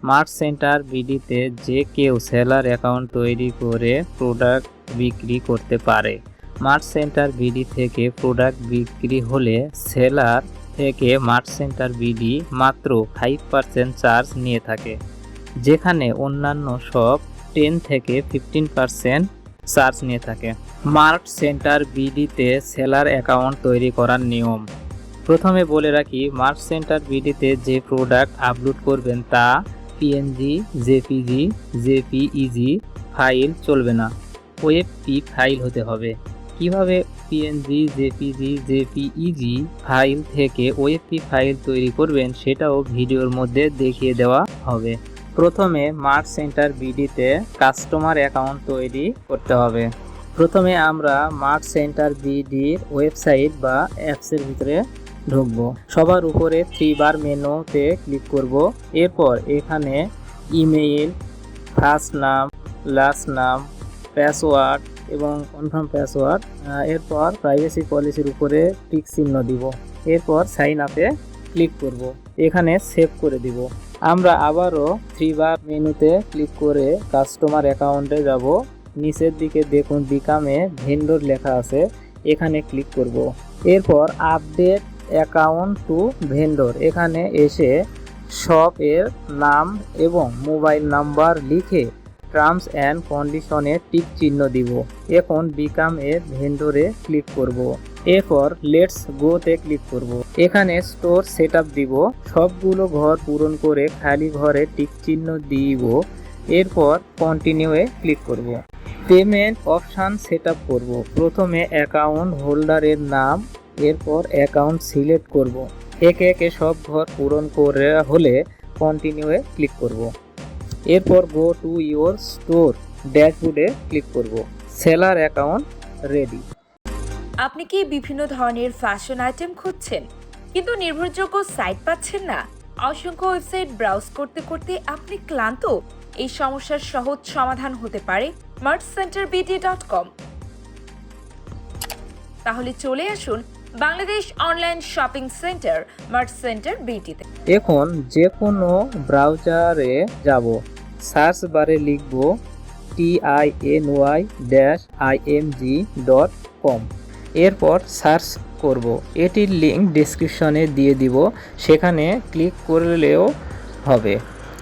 March centre বিডিতে যে কেউ seller account তৈরি করে প্রোডাক্ট বিক্রি করতে পারে। মার্চ সেন্টার বিডি থেকে প্রোডাক্ট বিক্রি হলে সেলার থেকে মার্চ সেন্টার বিডি মাত্র 5% চার্জ নিয়ে থাকে, যেখানে অন্যান্য সব 10 থেকে 15% চার্জ নিয়ে থাকে। মার্চ সেন্টার বিডিতে সেলার অ্যাকাউন্ট তৈরি করার নিয়ম। প্রথমে বলে রাখি, মার্চ সেন্টার বিডিতে যে প্রোডাক্ট আপলোড করবেন তা পিএনজি, জেপিজি, জেপিইজি ফাইল চলবে না, ওএফপি ফাইল হতে হবে। কিভাবে পিএনজি, জেপিজি, জেপিইজি ফাইল থেকে ওএফপি ফাইল তৈরি করবেন সেটাও ভিডিওর মধ্যে দেখিয়ে দেওয়া হবে। প্রথমে মার্চ সেন্টার বিডিতে কাস্টমার অ্যাকাউন্ট তৈরি করতে হবে। প্রথমে আমরা মার্চ সেন্টার বিডির ওয়েবসাইট বা অ্যাপসের ভিতরে ঢুকবো। সবার উপরে 3 বার মেনুতে ক্লিক করব। এরপর এখানে ইমেইল, ফার্স্ট নাম, লাস্ট নাম, পাসওয়ার্ড এবং কনফার্ম পাসওয়ার্ড, এরপর প্রাইভেসি পলিসির উপরে টিক চিহ্ন দিব। এরপর সাইন আপে ক্লিক করব। এখানে সেভ করে দিব। আমরা আবারও 3 বার মেনুতে ক্লিক করে কাস্টমার অ্যাকাউন্টে যাব। নিচের দিকে দেখুন বিকামে ভেন্ডর লেখা আছে, এখানে ক্লিক করব। এরপর আপডেট অ্যাকাউন্ট টু ভেন্ডর, এখানে এসে শপের নাম এবং মোবাইল নাম্বার লিখে টার্মস অ্যান্ড কন্ডিশনে টিক চিহ্ন দিব। এখন বিকাম এ ভেন্ডরে ক্লিক করব। এরপর লেটস গোতে ক্লিক করব। এখানে স্টোর সেটআপ দিব। সবগুলো ঘর পূরণ করে খালি ঘরে টিক চিহ্ন দিব। এরপর কন্টিনিউয়ে ক্লিক করব। পেমেন্ট অপশান সেটআপ করব। প্রথমে অ্যাকাউন্ট হোল্ডারের নাম, এরপর অ্যাকাউন্ট সিলেক্ট করব। একে একে সব ঘর পূরণ করে হলে কন্টিনিউয়ে ক্লিক করব। এরপর গো টু ইওর স্টোর ড্যাশবোর্ডে ক্লিক করব। Seller account ready. আপনি কি বিভিন্ন ধরনের ফ্যাশন আইটেম খুঁজছেন কিন্তু নির্ভরযোগ্য সাইট পাচ্ছেন না? অসংখ্য ওয়েবসাইট ব্রাউজ করতে করতে আপনি ক্লান্ত? এই সমস্যার সহজ সমাধান হতে পারে marchcenterbt.com। তাহলে চলে আসুন Bangladesh online shopping centre March centre বিটিতে। এখন যে কোনো ব্রাউজারে যাব, সার্চ বারে লিখব tiny-img.com। এরপর সার্চ করব। এটির লিঙ্ক ডেসক্রিপশনে দিয়ে দিব, সেখানে ক্লিক করলেও হবে।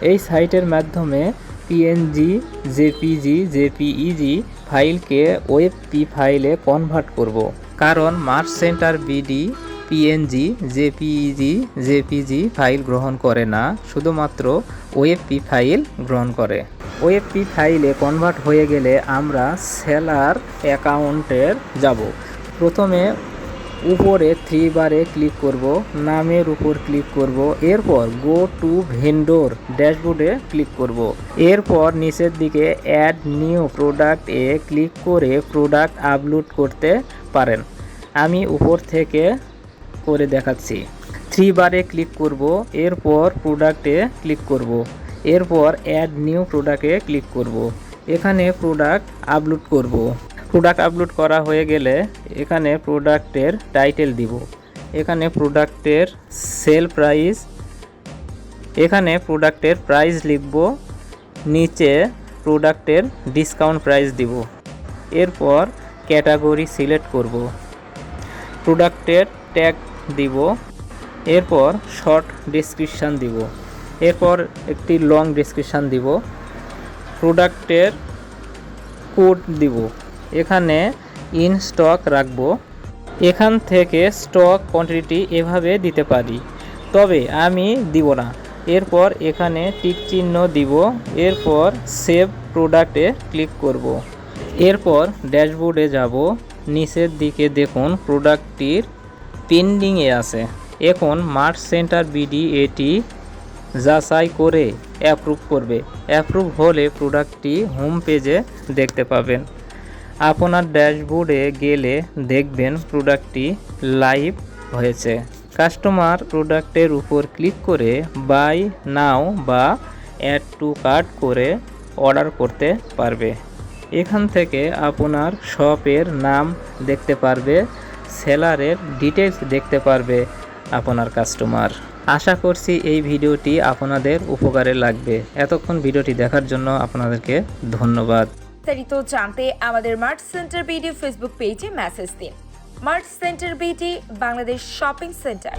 এই সাইটের মাধ্যমে পিএনজি, জেপিজি, জেপিইজি ফাইলকে ওএফপি ফাইলে কনভার্ট করব। কারণ March centre BD PNG, JPEG, JPG file গ্রহণ করে না, শুধুমাত্র ওএফপি ফাইল গ্রহণ করে। ওএফপি ফাইলে কনভার্ট হয়ে গেলে আমরা সেলার অ্যাকাউন্টের যাব। প্রথমে উপরে 3 বারে ক্লিক করব, নামের উপর ক্লিক করব। এরপর গো টু ভেন্ডর ড্যাশবোর্ডে ক্লিক করব। এরপর নিচের দিকে অ্যাড নিউ প্রোডাক্ট এ ক্লিক করে প্রোডাক্ট আপলোড করতে পারেন। আমি উপর থেকে করে দেখাচ্ছি। 3 বারে ক্লিক করব। এরপর প্রোডাক্টে ক্লিক করব। এরপর অ্যাড নিউ প্রোডাক্টে ক্লিক করব। এখানে প্রোডাক্ট আপলোড করব। প্রোডাক্ট আপলোড করা হয়ে গেলে এখানে প্রোডাক্টের টাইটেল দিব। এখানে প্রোডাক্টের সেল প্রাইস, এখানে প্রোডাক্টের প্রাইস লিখব। নিচে প্রোডাক্টের ডিসকাউন্ট প্রাইস দিব। এরপর ক্যাটাগরি সিলেক্ট করব। প্রোডাক্টের ট্যাগ দিব। এরপর শর্ট ডেসক্রিপশান দিব। এরপর একটি লং ডেসক্রিপশান দিব। প্রোডাক্টের কোড দিব। এখানে ইন স্টক রাখব। এখান থেকে স্টক কোয়ান্টিটি এভাবে দিতে পারি, তবে আমি দিব না। এরপর এখানে টিক চিহ্ন দিব। এরপর সেভ প্রোডাক্টে ক্লিক করব। এরপর ড্যাশবোর্ডে যাব। নিচের দিকে দেখুন প্রোডাক্টটির পেন্ডিংয়ে আছে। এখন মার্চ সেন্টার বিডি এটি যাচাই করে অ্যাপ্রুভ করবে। অ্যাপ্রুভ হলে প্রোডাক্টটি হোম পেজে দেখতে পাবেন। আপনার ড্যাশবোর্ডে গেলে দেখবেন প্রোডাক্টটি লাইভ হয়েছে। কাস্টমার প্রোডাক্টের উপর ক্লিক করে বাই নাও বা অ্যাড টু কার্ট করে অর্ডার করতে পারবে। এখান থেকে আপনার শপের নাম দেখতে পারবে, সেলারের ডিটেলস দেখতে পারবে আপনার কাস্টমার। আশা করছি এই ভিডিওটি আপনাদের উপকারে লাগবে। এতক্ষণ ভিডিওটি দেখার জন্য আপনাদেরকে ধন্যবাদ। বিস্তারিত জানতে আমাদের মার্চ সেন্টার বিডি ফেসবুক পেজে মেসেজ দিন। March centre BD Bangladesh shopping centre.